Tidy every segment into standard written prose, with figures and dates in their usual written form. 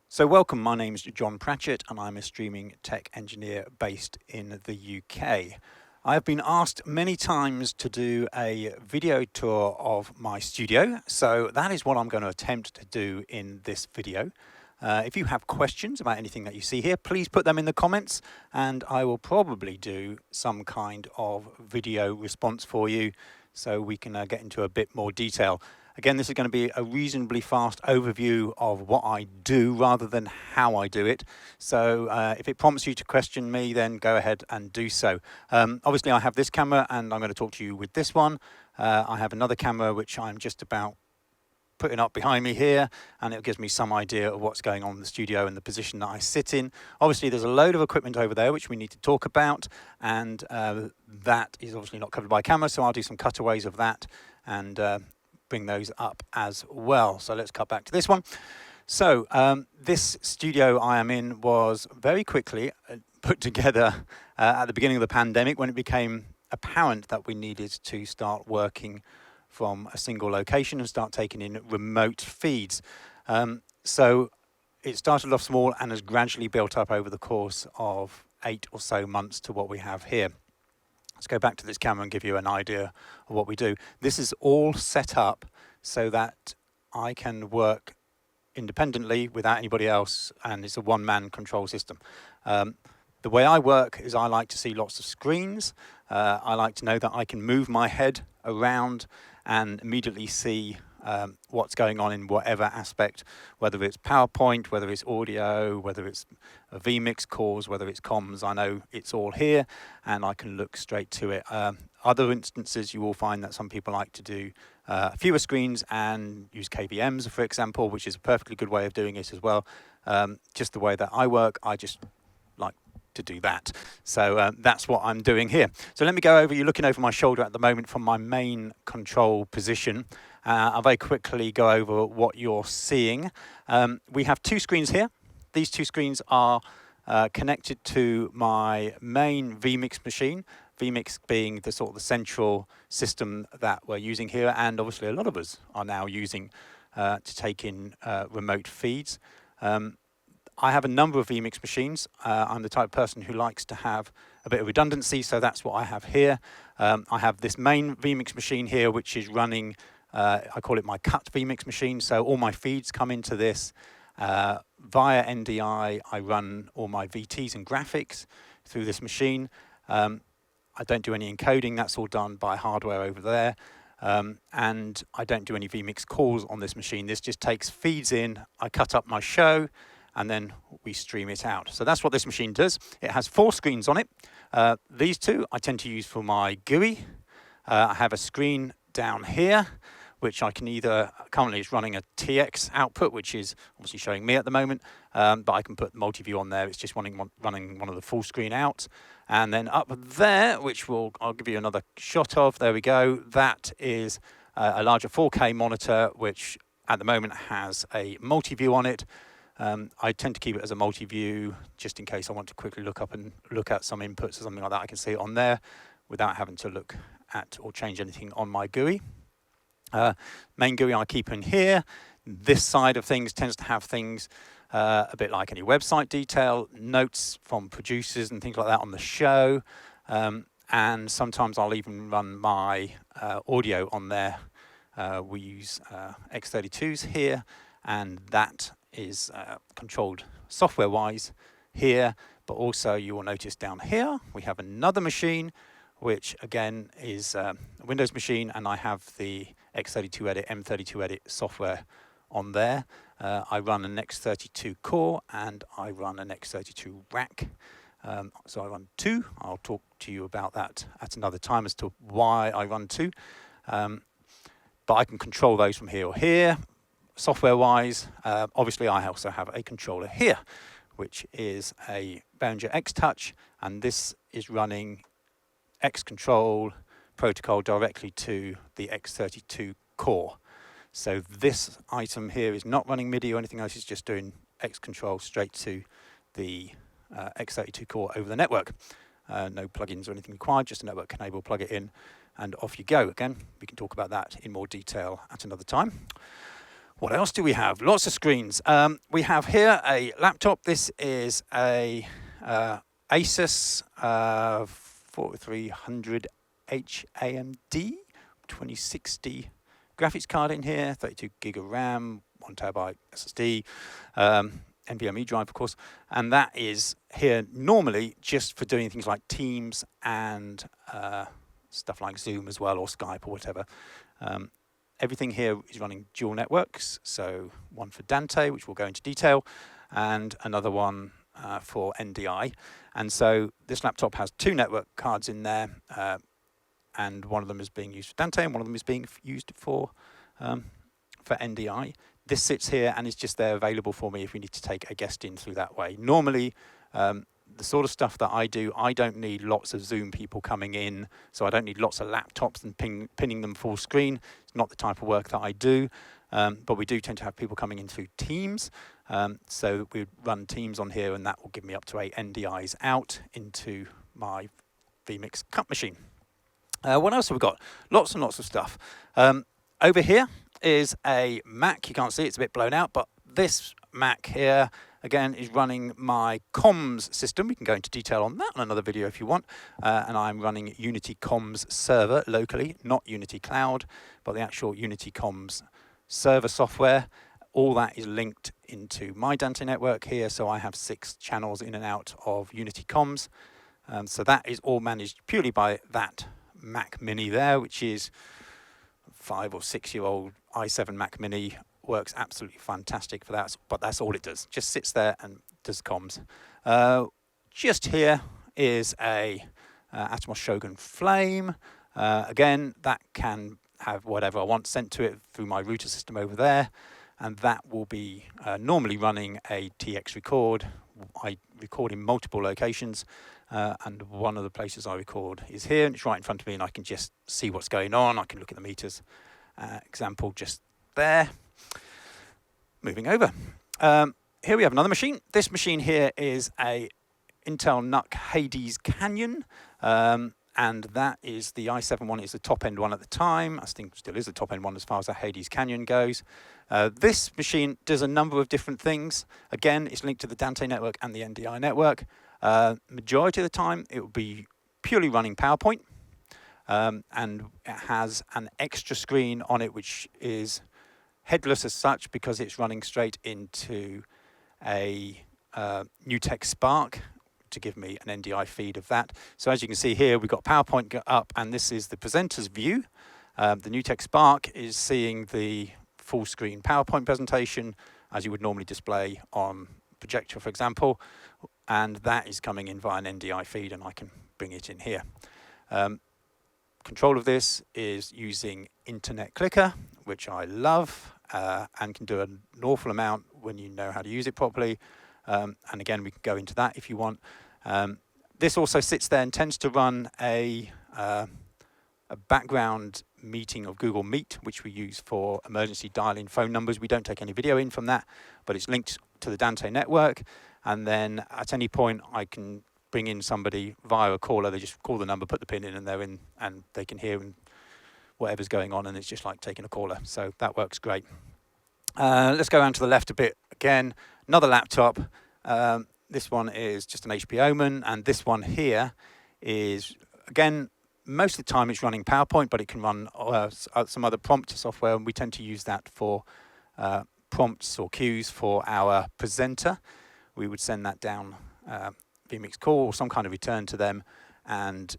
So welcome, my name's John Pratchett and I'm a streaming tech engineer based in the UK. I've been asked many times to do a video tour of my studio, so that is what I'm going to attempt to do in this video. If you have questions about anything that you see here, please put them in the comments and I will probably do some kind of video response for you so we can get into a bit more detail. Again, this is going to be a reasonably fast overview of what I do rather than how I do it. So if it prompts you to question me, then go ahead and do so. Obviously, I have this camera and I'm going to talk to you with this one. I have another camera which I'm just about putting up behind me here, and it gives me some idea of what's going on in the studio and the position that I sit in. Obviously, there's a load of equipment over there which we need to talk about, and that is obviously not covered by camera, so I'll do some cutaways of that and bring those up as well. So let's cut back to this one. So this studio I am in was very quickly put together at the beginning of the pandemic when it became apparent that we needed to start working from a single location and start taking in remote feeds. So it started off small and has gradually built up over the course of 8 or so months to what we have here. Let's go back to this camera and give you an idea of what we do. This is all set up so that I can work independently without anybody else, and it's a one-man control system. The way I work is I like to see lots of screens. I like to know that I can move my head around and immediately see what's going on in whatever aspect, whether it's PowerPoint, whether it's audio, whether it's a vMix calls, whether it's comms. I know it's all here and I can look straight to it. Other instances, you will find that some people like to do fewer screens and use KVMs, for example, which is a perfectly good way of doing it as well. Just the way that I work, I just like to do that. So that's what I'm doing here. So let me go over, you're looking over my shoulder at the moment from my main control position. I'll very quickly go over what you're seeing. We have 2 screens here. These 2 screens are connected to my main vMix machine, vMix being the sort of the central system that we're using here, and obviously a lot of us are now using to take in remote feeds. I have a number of vMix machines. I'm the type of person who likes to have a bit of redundancy, so that's what I have here. I have this main vMix machine here, which is running, I call it my cut vMix machine, so all my feeds come into this. Via NDI, I run all my VTs and graphics through this machine. I don't do any encoding, that's all done by hardware over there. And I don't do any vMix calls on this machine. This just takes feeds in, I cut up my show, and then we stream it out. So that's what this machine does. It has 4 screens on it. These 2 I tend to use for my GUI. I have a screen down here, which I can either, currently it's running a TX output, which is obviously showing me at the moment, but I can put multi-view on there. It's just running one of the full screen out. And then up there, which I'll give you another shot of, there we go. That is a larger 4K monitor, which at the moment has a multi-view on it. I tend to keep it as a multi-view just in case I want to quickly look up and look at some inputs or something like that. I can see it on there without having to look at or change anything on my GUI. Main GUI I keep in here. This side of things tends to have things a bit like any website detail, notes from producers and things like that on the show. And sometimes I'll even run my audio on there. We use X32s here, and that is controlled software-wise here, but also you will notice down here we have another machine which again is a Windows machine, and I have the X32 Edit, M32 Edit software on there. I run an X32 core and I run an X32 rack. So I run 2. I'll talk to you about that at another time as to why I run 2. But I can control those from here or here. Software-wise, obviously I also have a controller here, which is a Behringer X-Touch, and this is running X-Control protocol directly to the X32 core. So this item here is not running MIDI or anything else, it's just doing X-Control straight to the X32 core over the network. No plugins or anything required, just a network cable, plug it in, and off you go. Again, we can talk about that in more detail at another time. What else do we have? Lots of screens. We have here a laptop. This is a Asus 4300H AMD 2060 graphics card in here, 32 gig of RAM, 1 terabyte SSD, NVMe drive, of course, and that is here normally just for doing things like Teams and stuff like Zoom as well, or Skype or whatever. Everything here is running dual networks, so one for Dante, which we'll go into detail, and another one for NDI. And so this laptop has 2 network cards in there, and one of them is being used for Dante, and one of them is being used for NDI. This sits here and is just there available for me if we need to take a guest in through that way. Normally, the sort of stuff that I do, I don't need lots of Zoom people coming in, so I don't need lots of laptops and pinning them full screen. It's not the type of work that I do, but we do tend to have people coming in through Teams. So we run Teams on here, and that will give me up to 8 NDIs out into my vMix cut machine. What else have we got? Lots and lots of stuff. Over here is a Mac. You can't see it, it's a bit blown out, but this Mac here, again, is running my comms system. We can go into detail on that in another video if you want. And I'm running Unity Comms server locally, not Unity Cloud, but the actual Unity Comms server software. All that is linked into my Dante network here, so I have 6 channels in and out of Unity Comms. So that is all managed purely by that Mac Mini there, which is 5 or 6 year old i7 Mac Mini. Works absolutely fantastic for that, but that's all it does. Just sits there and does comms. Just here is a Atomos Shogun Flame. Again, that can have whatever I want sent to it through my router system over there, and that will be normally running a TX record. I record in multiple locations, and one of the places I record is here, and it's right in front of me, and I can just see what's going on. I can look at the meters. Example just there. Moving over. Here we have another machine. This machine here is a Intel NUC Hades Canyon, and that is the i7 one. Is the top end one at the time. I think still is the top end one as far as the Hades Canyon goes. This machine does a number of different things. Again, it's linked to the Dante network and the NDI network. Majority of the time, it will be purely running PowerPoint, and it has an extra screen on it, which is headless as such because it's running straight into a NewTek Spark to give me an NDI feed of that. So as you can see here, we've got PowerPoint up, and this is the presenter's view. The NewTek Spark is seeing the full screen PowerPoint presentation as you would normally display on projector, for example, and that is coming in via an NDI feed, and I can bring it in here. Control of this is using Internet Clicker, which I love, and can do an awful amount when you know how to use it properly. And again, we can go into that if you want. This also sits there and tends to run a background meeting of Google Meet, which we use for emergency dial-in phone numbers. We don't take any video in from that, but it's linked to the Dante network. And then at any point, I can bring in somebody via a caller. They just call the number, put the pin in, and they're in, and they can hear whatever's going on, and it's just like taking a caller. So that works great. Let's go around to the left a bit. Again, another laptop. This one is just an HP Omen, and this one here is, again, most of the time it's running PowerPoint, but it can run some other prompt software, and we tend to use that for prompts or cues for our presenter. We would send that down vMix call or some kind of return to them, and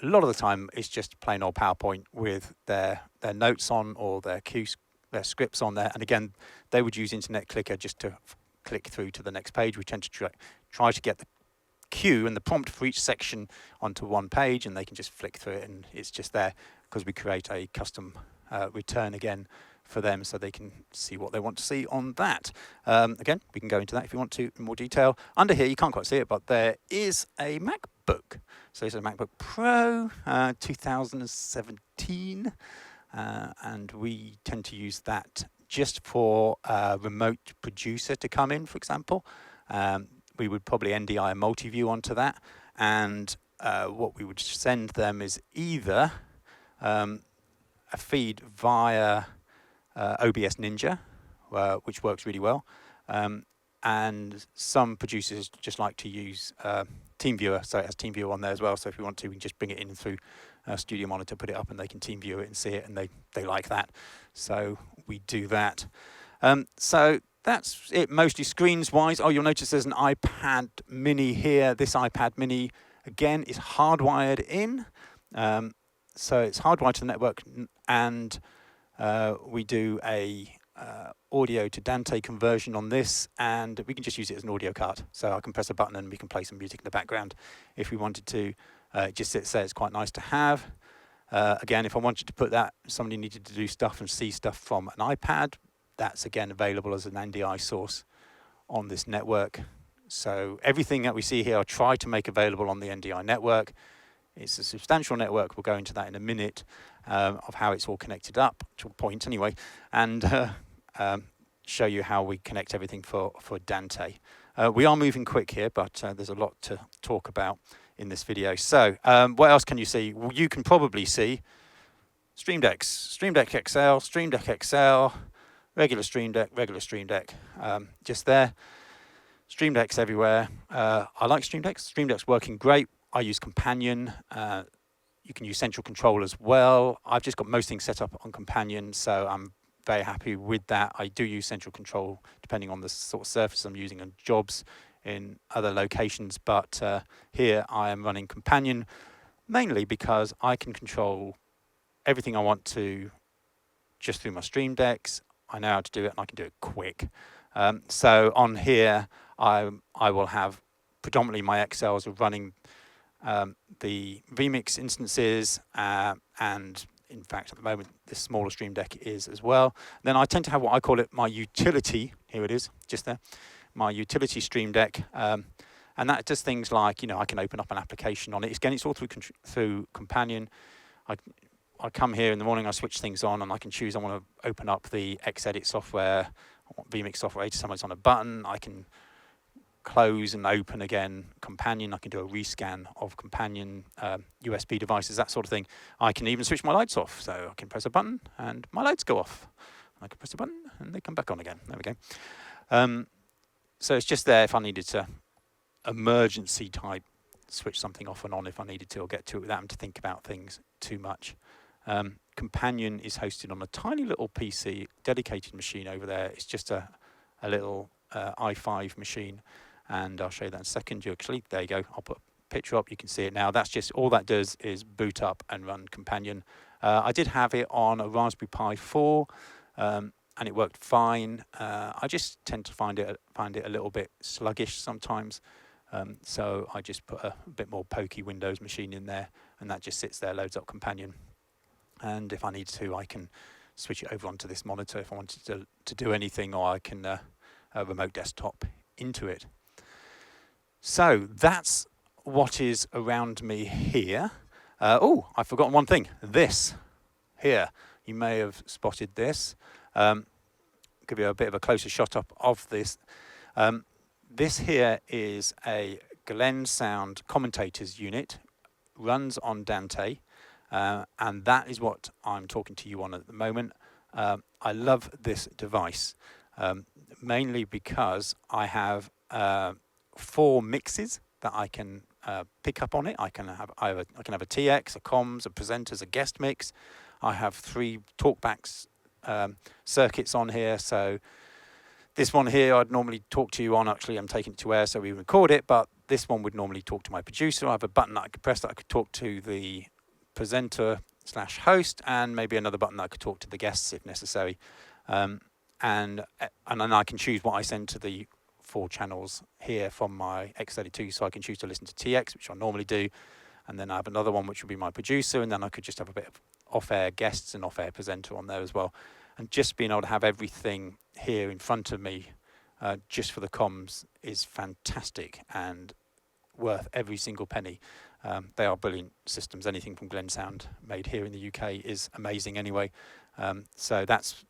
a lot of the time it's just plain old PowerPoint with their notes on or their cues, their scripts on there. And again, they would use Internet Clicker just to click through to the next page. We tend to try to get the cue and the prompt for each section onto one page, and they can just flick through it, and it's just there because we create a custom return again for them so they can see what they want to see on that. Again, we can go into that if you want to in more detail. Under here, you can't quite see it, but there is a MacBook. So it's a MacBook Pro 2017, and we tend to use that just for a remote producer to come in, for example. We would probably NDI a multi-view onto that, and what we would send them is either a feed via OBS Ninja, which works really well. And some producers just like to use TeamViewer, so it has TeamViewer on there as well. So if we want to, we can just bring it in through Studio Monitor, put it up, and they can TeamView it and see it, and they like that. So we do that. So that's it, mostly screens-wise. Oh, you'll notice there's an iPad Mini here. This iPad Mini, again, is hardwired in. So it's hardwired to the network, and we do a audio to Dante conversion on this, and we can just use it as an audio card. So I can press a button and we can play some music in the background if we wanted to. It just sits there. It's quite nice to have. Again, if I wanted to put that, somebody needed to do stuff and see stuff from an iPad, that's again available as an NDI source on this network. So everything that we see here, I try to make available on the NDI network. It's a substantial network. We'll go into that in a minute, of how it's all connected up to a point anyway, and show you how we connect everything for Dante. We are moving quick here, but there's a lot to talk about in this video. So what else can you see? Well, you can probably see Stream Decks, Stream Deck XL, Stream Deck XL, regular Stream Deck, just there. Stream Decks everywhere. I like Stream Decks. Stream Deck's working great. I use Companion. You can use Central Control as well. I've just got most things set up on Companion, so I'm very happy with that. I do use Central Control depending on the sort of surface I'm using on jobs in other locations, but here I am running Companion mainly because I can control everything I want to just through my Stream Decks. I know how to do it, and I can do it quick. So on here, I will have predominantly my XLs are running the vMix instances, and in fact, at the moment, this smaller Stream Deck is as well. Then I tend to have what I call it my utility. Here it is, just there. My utility Stream Deck, and that does things like, I can open up an application on it. Again, it's all through Companion. I come here in the morning, I switch things on, and I can choose I want to open up the Xedit software, I want vMix software, someone's on a button. I can close and open again Companion. I can do a rescan of Companion USB devices, that sort of thing. I can even switch my lights off, so I can press a button and my lights go off. I can press a button and they come back on again. There we go. So it's just there if I needed to emergency type switch something off and on if I needed to, or get to it without having to think about things too much. Companion is hosted on a tiny little PC, dedicated machine over there. It's just a little i5 machine, and I'll show you that in a second. There you go. I'll put a picture up. You can see it now. That's just all that does is boot up and run Companion. I did have it on a Raspberry Pi 4, and it worked fine. I just tend to find it a little bit sluggish sometimes. So I just put a bit more pokey Windows machine in there, and that just sits there, loads up Companion. And if I need to, I can switch it over onto this monitor if I wanted to do anything, or I can remote desktop into it. So that's what is around me here. Oh, I've forgotten one thing. This here, you may have spotted this. Give you a bit of a closer shot up of this. This here is a Glen Sound Commentators unit, runs on Dante, and that is what I'm talking to you on at the moment. I love this device, mainly because I have 4 mixes that I can pick up on it. I can have a TX, a comms, a presenters, a guest mix. I have 3 talkbacks circuits on here. So this one here I'd normally talk to you on. Actually, I'm taking it to air so we record it, but this one would normally talk to my producer. I have a button that I could press that I could talk to the presenter/host, and maybe another button that I could talk to the guests if necessary. And then I can choose what I send to the 4 channels here from my X32. So I can choose to listen to TX, which I normally do, and then I have another one which will be my producer, and then I could just have a bit of off-air guests and off-air presenter on there as well. And just being able to have everything here in front of me just for the comms is fantastic and worth every single penny. They are brilliant systems. Anything from Glen Sound made here in the UK is amazing anyway. So that's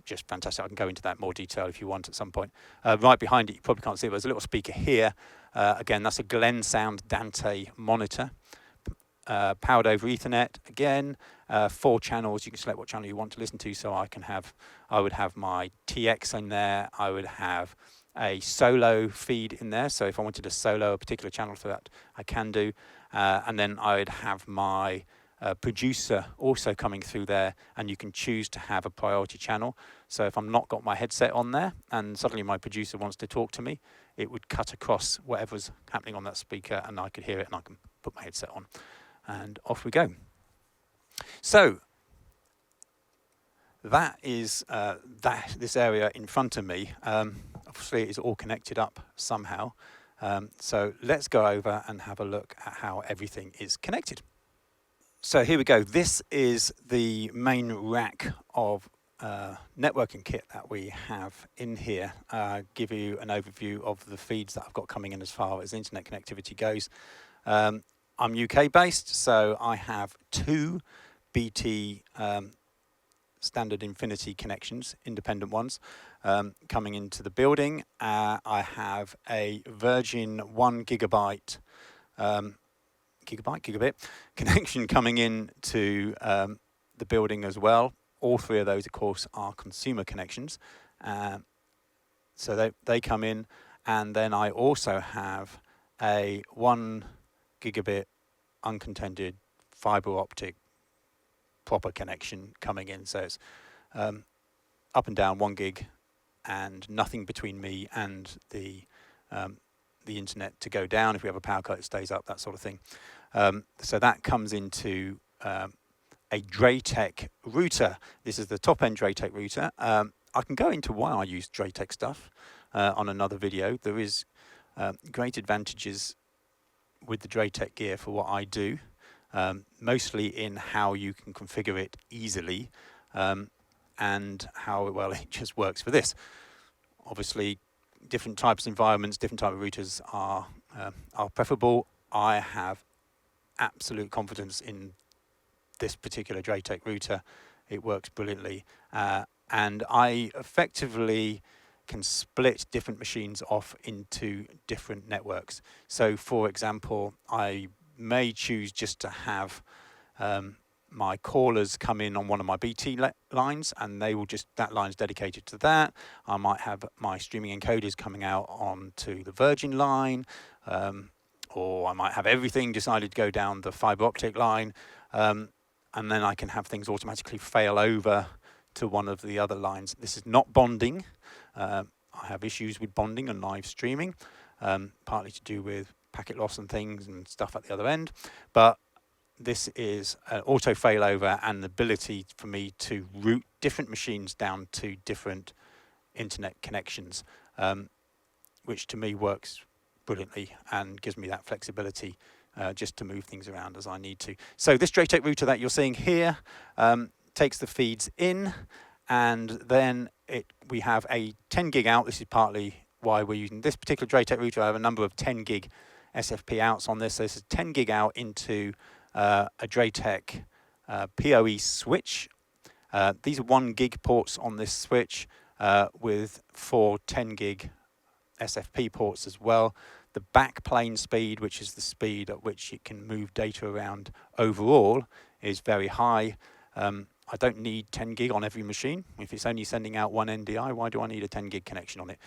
just fantastic. I can go into that in more detail if you want at some point. Right behind it, you probably can't see it, but there's a little speaker here. Again, that's a Glen Sound Dante monitor. powered over Ethernet again, 4 channels. You can select what channel you want to listen to. So I would have my TX in there. I would have a solo feed in there. So if I wanted to solo a particular channel for that, I can do. And then I would have my producer also coming through there, and you can choose to have a priority channel. So if I'm not got my headset on there and suddenly my producer wants to talk to me, it would cut across whatever's happening on that speaker and I could hear it and I can put my headset on and off we go. So that is this area in front of me. Obviously it's all connected up somehow. So let's go over and have a look at how everything is connected. So here we go. This is the main rack of networking kit that we have in here. Give you an overview of the feeds that I've got coming in as far as internet connectivity goes. I'm UK based, so I have 2 BT standard Infinity connections, independent ones, coming into the building. I have a Virgin 1 gigabit connection coming in to the building as well. All 3 of those, of course, are consumer connections. So they come in, and then I also have a 1 gigabit uncontended fiber optic proper connection coming in. So it's up and down 1 gig and nothing between me and the internet to go down. If we have a power cut, it stays up, that sort of thing. So that comes into a Dratec router. This is the top end Dratec router. I can go into why I use Dratec stuff on another video. There is great advantages with the Dratec gear for what I do, mostly in how you can configure it easily and how well it just works for this. Obviously, different types of environments, different type of routers are preferable. I have absolute confidence in this particular Dratec router. It works brilliantly, and I effectively can split different machines off into different networks. So for example, I may choose just to have my callers come in on one of my BT lines, and they will just, that line's dedicated to that. I might have my streaming encoders coming out onto the Virgin line, or I might have everything decided to go down the fiber optic line, and then I can have things automatically fail over to one of the other lines. This is not bonding. I have issues with bonding and live streaming, partly to do with packet loss and things and stuff at the other end, but this is an auto failover and the ability for me to route different machines down to different internet connections, which to me works brilliantly and gives me that flexibility just to move things around as I need to. So this Dratec router that you're seeing here takes the feeds in, and then we have a 10 gig out. This is partly why we're using this particular Dratec router. I have a number of 10 gig SFP outs on this. So this is 10 gig out into a Dratec PoE switch. These are 1 gig ports on this switch with 4 10 gig SFP ports as well. The backplane speed, which is the speed at which it can move data around overall, is very high. I don't need 10 gig on every machine. If it's only sending out 1 NDI, why do I need a 10 gig connection on it?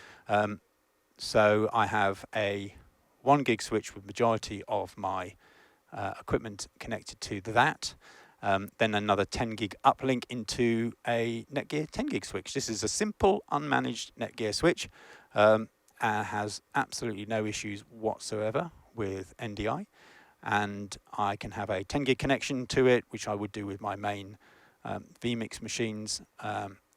So I have a 1 gig switch with majority of my equipment connected to that. Then another 10 gig uplink into a Netgear 10 gig switch. This is a simple unmanaged Netgear switch. Has absolutely no issues whatsoever with NDI. And I can have a 10 gig connection to it, which I would do with my main vMix machines.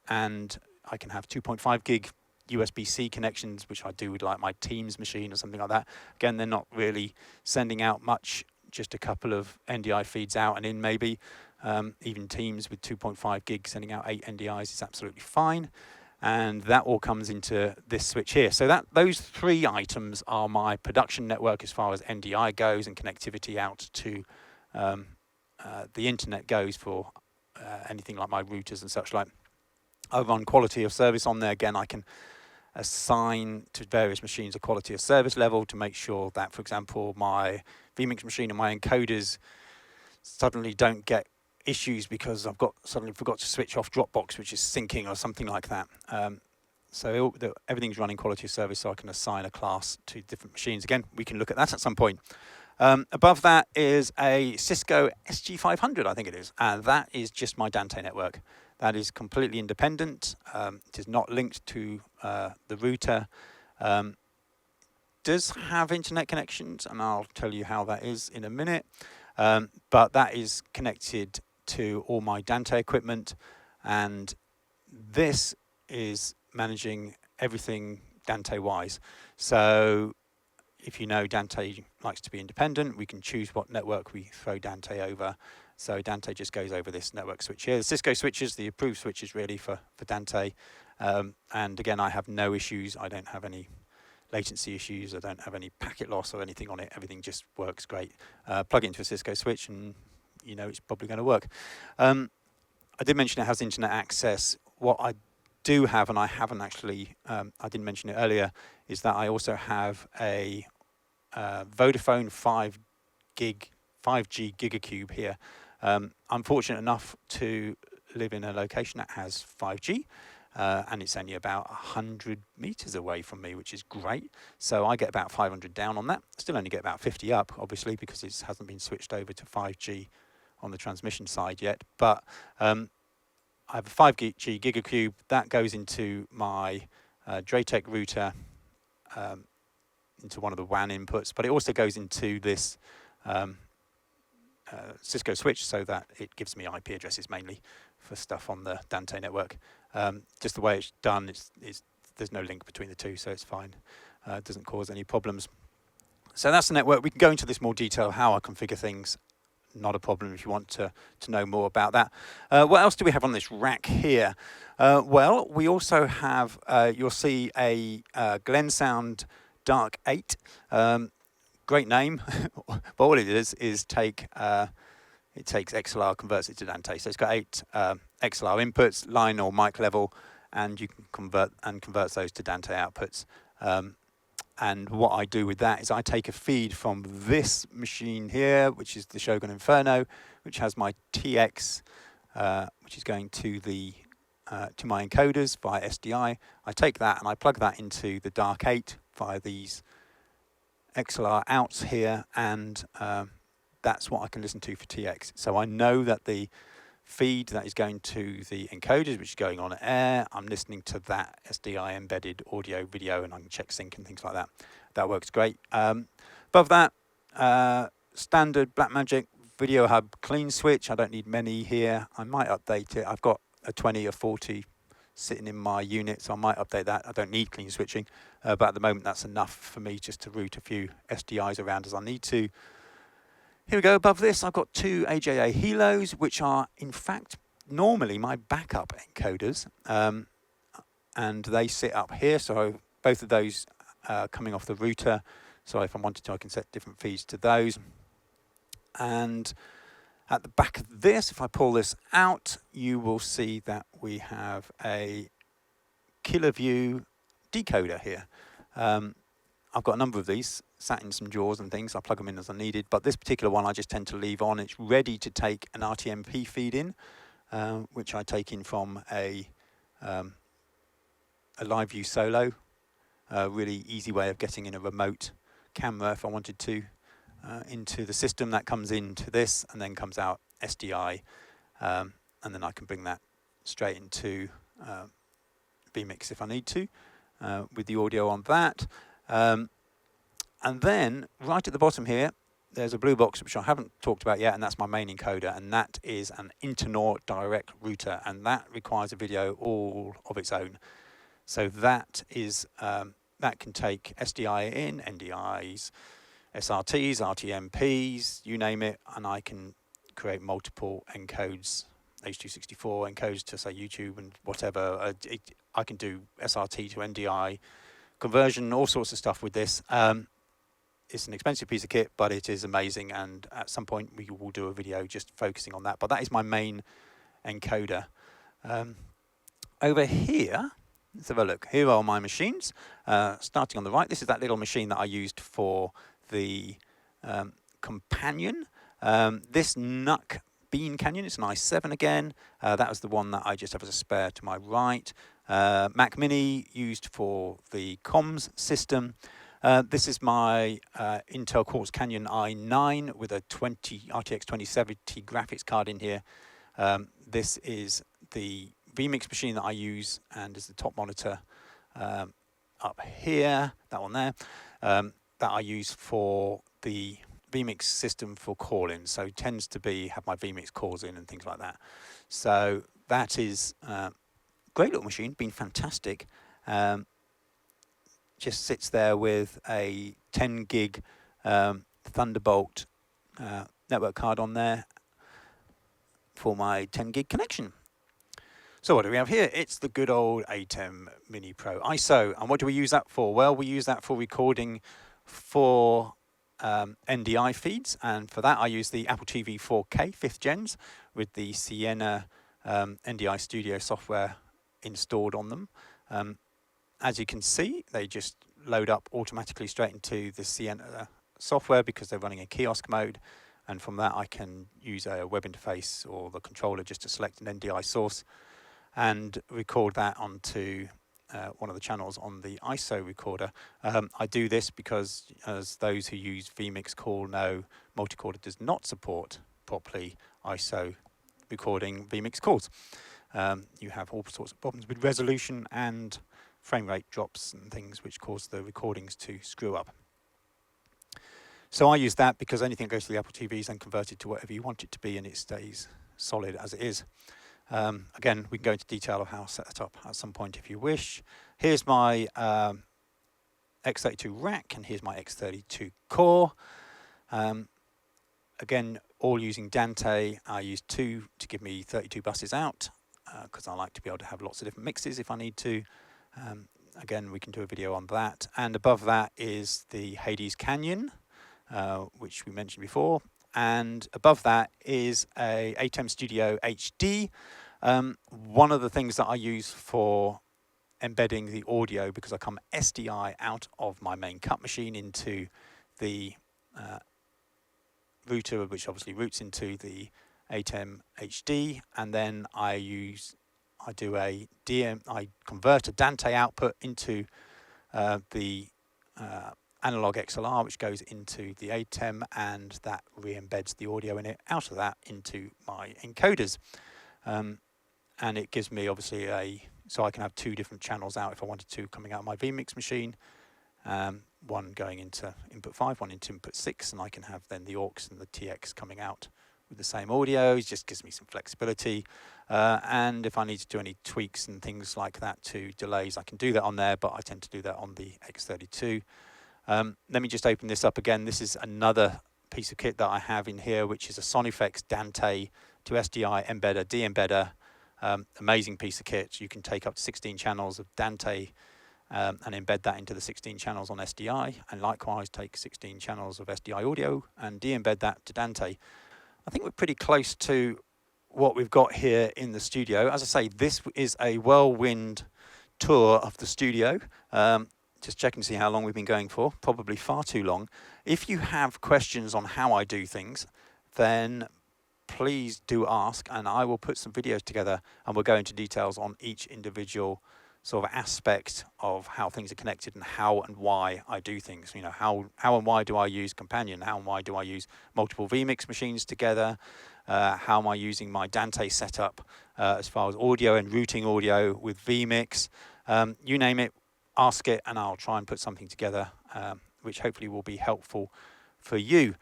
And I can have 2.5 gig USB-C connections, which I do with like my Teams machine or something like that. Again, they're not really sending out much, just a couple of NDI feeds out and in maybe. Even Teams with 2.5 gig sending out 8 NDIs is absolutely fine. And that all comes into this switch here. So those 3 items are my production network as far as NDI goes and connectivity out to the internet goes for anything like my routers and such like. Over on quality of service on there, again, I can assign to various machines a quality of service level to make sure that, for example, my vMix machine and my encoders suddenly don't get issues because I've suddenly forgot to switch off Dropbox, which is syncing or something like that. So everything's running quality of service, so I can assign a class to different machines. Again, we can look at that at some point. Above that is a Cisco SG500, I think it is, and that is just my Dante network. That is completely independent. It is not linked to the router. Does have internet connections, and I'll tell you how that is in a minute. But that is connected to all my Dante equipment, and this is managing everything Dante-wise. So if you know, Dante likes to be independent. We can choose what network we throw Dante over. So Dante just goes over this network switch here. The Cisco switches, the approved switches really for Dante. And again, I have no issues. I don't have any latency issues. I don't have any packet loss or anything on it. Everything just works great. Plug it into a Cisco switch and you know it's probably going to work. I did mention it has internet access. What I do have, and I haven't actually, I didn't mention it earlier, is that I also have a Vodafone 5G gigacube here. I'm fortunate enough to live in a location that has 5G, and it's only about 100 meters away from me, which is great. So I get about 500 down on that. Still only get about 50 up, obviously, because it hasn't been switched over to 5G on the transmission side yet. But I have a 5G gigacube that goes into my Dratec router, into one of the WAN inputs, but it also goes into this Cisco switch, so that it gives me IP addresses mainly for stuff on the Dante network. Just the way it's done, there's no link between the two, so it's fine. It doesn't cause any problems. So that's the network. We can go into this more detail, how I configure things. Not a problem if you want to know more about that. What else do we have on this rack here? Well, we also have, you'll see a Glensound Dark 8. Great name, but all it is take, it takes XLR, converts it to Dante. So it's got 8 XLR inputs, line or mic level, and you can convert those to Dante outputs. And what I do with that is I take a feed from this machine here, which is the Shogun Inferno, which has my TX, which is going to the to my encoders via SDI. I take that and I plug that into the Dark 8 via these XLR outs here, and that's what I can listen to for TX. So I know that the feed that is going to the encoders, which is going on air, I'm listening to that SDI embedded audio, video, and I can check sync and things like that. That works great. Above that, standard Blackmagic Video Hub clean switch. I don't need many here. I might update it. I've got a 20 or 40 sitting in my unit, so I might update that. I don't need clean switching, but at the moment that's enough for me just to route a few SDIs around as I need to. Here we go. Above this, I've got 2 AJA Helos, which are, in fact, normally my backup encoders, and they sit up here. So both of those coming off the router. So if I wanted to, I can set different feeds to those. And at the back of this, if I pull this out, you will see that we have a KillerView decoder here. I've got a number of these sat in some drawers and things. I plug them in as I needed, but this particular one I just tend to leave on. It's ready to take an RTMP feed in, which I take in from a LiveView Solo. Really easy way of getting in a remote camera if I wanted to into the system. That comes into this and then comes out SDI, and then I can bring that straight into vMix if I need to with the audio on that. And then right at the bottom here, there's a blue box which I haven't talked about yet, and that's my main encoder, and that is an Internorth direct router, and that requires a video all of its own. So that is that can take SDI in, NDIs, SRTs, RTMPs, you name it, and I can create multiple encodes, H.264 encodes to say YouTube and whatever. I can do SRT to NDI conversion, all sorts of stuff with this. It's an expensive piece of kit, but it is amazing, and at some point we will do a video just focusing on that. But that is my main encoder. Over here, let's have a look. Here are my machines. Starting on the right, this is that little machine that I used for the companion. This NUC Bean Canyon, it's an i7 again. That was the one that I just have as a spare to my right. Mac Mini used for the comms system. This is my Intel Quartz Canyon i9 with a RTX 2070 graphics card in here. This is the vMix machine that I use and is the top monitor up here, that one there, that I use for the vMix system for call-in. So it tends to have my vMix calls in and things like that. So that is great little machine, been fantastic. Just sits there with a 10 gig Thunderbolt network card on there for my 10 gig connection. So what do we have here? It's the good old ATEM Mini Pro ISO. And what do we use that for? Well, we use that for recording for NDI feeds. And for that, I use the Apple TV 4K 5th gens with the Sienna NDI Studio software installed on them. As you can see, they just load up automatically straight into the Sienna software because they're running in kiosk mode. And from that, I can use a web interface or the controller just to select an NDI source and record that onto one of the channels on the ISO recorder. I do this because, as those who use vMix call know, multicorder does not support properly ISO recording vMix calls. You have all sorts of problems with resolution and frame rate drops and things which cause the recordings to screw up. So I use that because anything that goes to the Apple TV is then converted to whatever you want it to be and it stays solid as it is. Again, we can go into detail of how to set that up at some point if you wish. Here's my X32 rack and here's my X32 core. Again, all using Dante. I use 2 to give me 32 buses out because I like to be able to have lots of different mixes if I need to. Again, we can do a video on that. And above that is the Hades Canyon, which we mentioned before. And above that is a ATEM Studio HD. One of the things that I use for embedding the audio, because I come SDI out of my main cut machine into the router, which obviously routes into the ATEM HD, and then I convert a Dante output into the analog XLR, which goes into the ATEM, and that re-embeds the audio in it out of that into my encoders. And it gives me obviously so I can have 2 different channels out if I wanted to, coming out of my vMix machine. One going into input 5, one into input 6, and I can have then the aux and the TX coming out with the same audio. It just gives me some flexibility. And if I need to do any tweaks and things like that to delays, I can do that on there, but I tend to do that on the X32. Let me just open this up again. This is another piece of kit that I have in here, which is a Sonifex Dante to SDI Embedder, de-embedder. Amazing piece of kit. You can take up to 16 channels of Dante and embed that into the 16 channels on SDI, and likewise take 16 channels of SDI audio and de-embed that to Dante. I think we're pretty close to what we've got here in the studio. As I say, this is a whirlwind tour of the studio. Just checking to see how long we've been going for. Probably far too long. If you have questions on how I do things, then please do ask, and I will put some videos together and we'll go into details on each individual sort of aspect of how things are connected and how and why I do things. You know, how and why do I use Companion? How and why do I use multiple vMix machines together? How am I using my Dante setup as far as audio and routing audio with vMix? You name it, ask it, and I'll try and put something together which hopefully will be helpful for you.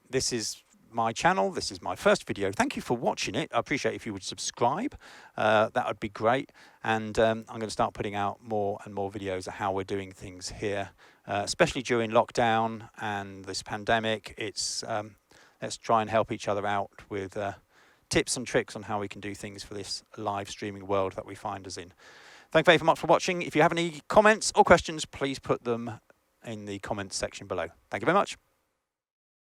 This is my channel. This is my first video. Thank you for watching it. I appreciate if you would subscribe. That would be great. And I'm going to start putting out more and more videos of how we're doing things here, especially during lockdown and this pandemic. It's let's try and help each other out with tips and tricks on how we can do things for this live streaming world that we find us in. Thank you very much for watching. If you have any comments or questions, please put them in the comments section below. Thank you very much.